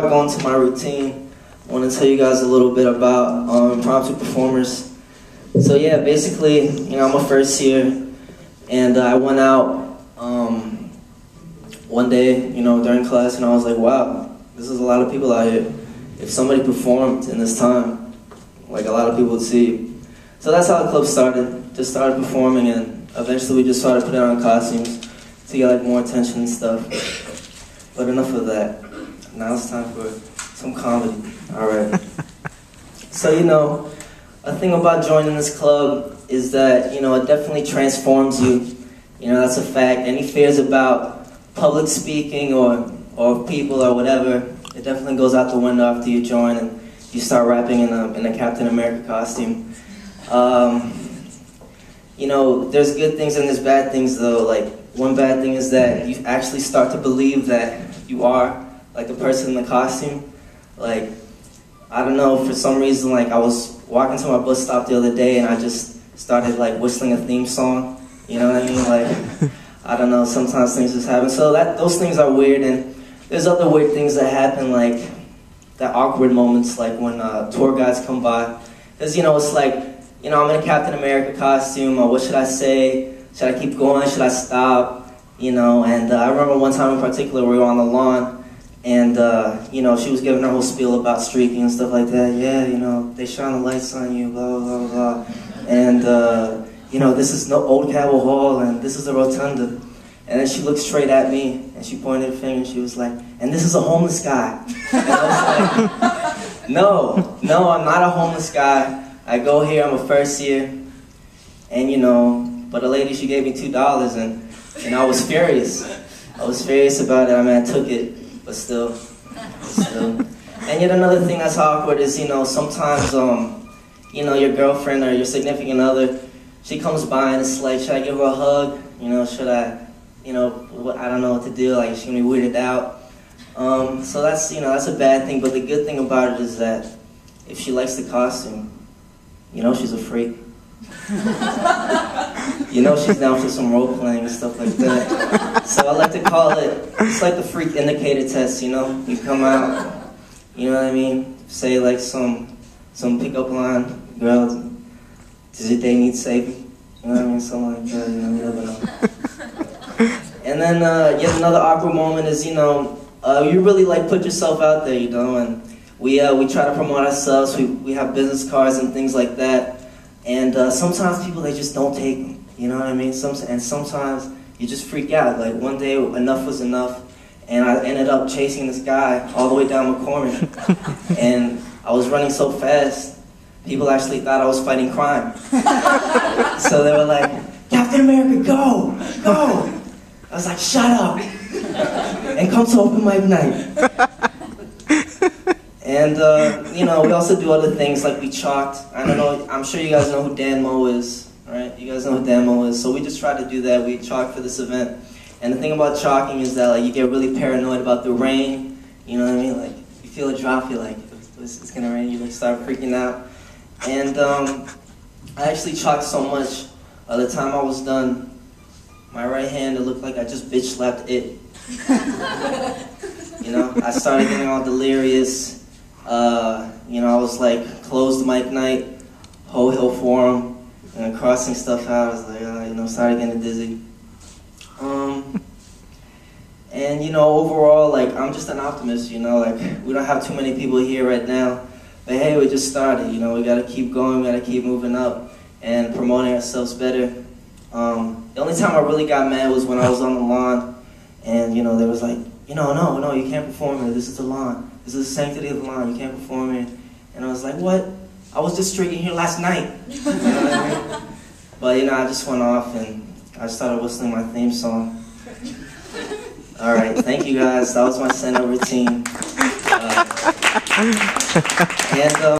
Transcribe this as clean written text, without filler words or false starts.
Going to my routine, I want to tell you guys a little bit about impromptu performers. So yeah, basically, I'm a first year, and I went out one day, during class, and I was like, wow, this is a lot of people out here. If somebody performed in this time, like, a lot of people would see. So that's how the club started. Just started performing, and eventually we just started putting on costumes to get like more attention and stuff. But enough of that. Now it's time for some comedy. All right. So, a thing about joining this club is that, it definitely transforms you. That's a fact. Any fears about public speaking or people or whatever, it definitely goes out the window after you join and you start rapping in a Captain America costume. There's good things and there's bad things though. Like, one bad thing is that you actually start to believe that you are like the person in the costume. Like, I don't know, for some reason, like, I was walking to my bus stop the other day and I just started like whistling a theme song. You know what I mean? Like, I don't know, sometimes things just happen. So those things are weird, and there's other weird things that happen, like that awkward moments, like when tour guides come by. Because, it's like, I'm in a Captain America costume, or what should I say? Should I keep going? Should I stop? And I remember one time in particular we were on the lawn, and she was giving her whole spiel about streaking and stuff like that. Yeah, they shine the lights on you, blah, blah, blah. And, this is no Old Cabell Hall, and this is the Rotunda. And then she looked straight at me, and she pointed her finger, and she was like, and this is a homeless guy. And I was like, no, I'm not a homeless guy. I go here, I'm a first year, and but a lady, she gave me $2, and I was furious. I was furious about it. I mean, I took it, but still. And yet another thing that's awkward is, sometimes, your girlfriend or your significant other, she comes by and it's like, should I give her a hug? Should I, I don't know what to do. Like, she's gonna be weirded out. So that's, that's a bad thing. But the good thing about it is that if she likes the costume, she's a freak. She's down for some role playing and stuff like that. So I like to call it, it's like the freak indicator test, You come out, you know what I mean? Say like some pickup line, girl, does your day need saving? You know what I mean? Something like that, you never know. And then yet another awkward moment is, you really like put yourself out there, and we try to promote ourselves. We have business cards and things like that. And sometimes people, they just don't take them, you know what I mean? And sometimes you just freak out. Like, one day, enough was enough, and I ended up chasing this guy all the way down McCormick. And I was running so fast, people actually thought I was fighting crime. So they were like, Captain America, go! I was like, shut up! And come to open mic night. And, we also do other things, like we chalked. I don't know, I'm sure you guys know who Dan Moe is, right? You guys know who Dan Moe is. So we just try to do that. We chalked for this event. And the thing about chalking is that, like, you get really paranoid about the rain. You know what I mean? Like, you feel a drop, you're like, it's gonna rain. You start freaking out. And I actually chalked so much. By the time I was done, my right hand, it looked like I just bitch slapped it. I started getting all delirious. I was like, closed mic night, Ho Hill Forum, and crossing stuff out. I was like, started getting dizzy. And overall, like, I'm just an optimist. Like, we don't have too many people here right now, but hey, we just started. We gotta keep going, we gotta keep moving up and promoting ourselves better. The only time I really got mad was when I was on the lawn, and they was like, no, you can't perform here. This is the lawn. This is the sanctity of the lawn. You can't perform here. And I was like, what? I was just streaking here last night. You know what I mean? But I just went off and I started whistling my theme song. All right, thank you guys. That was my stand-up routine.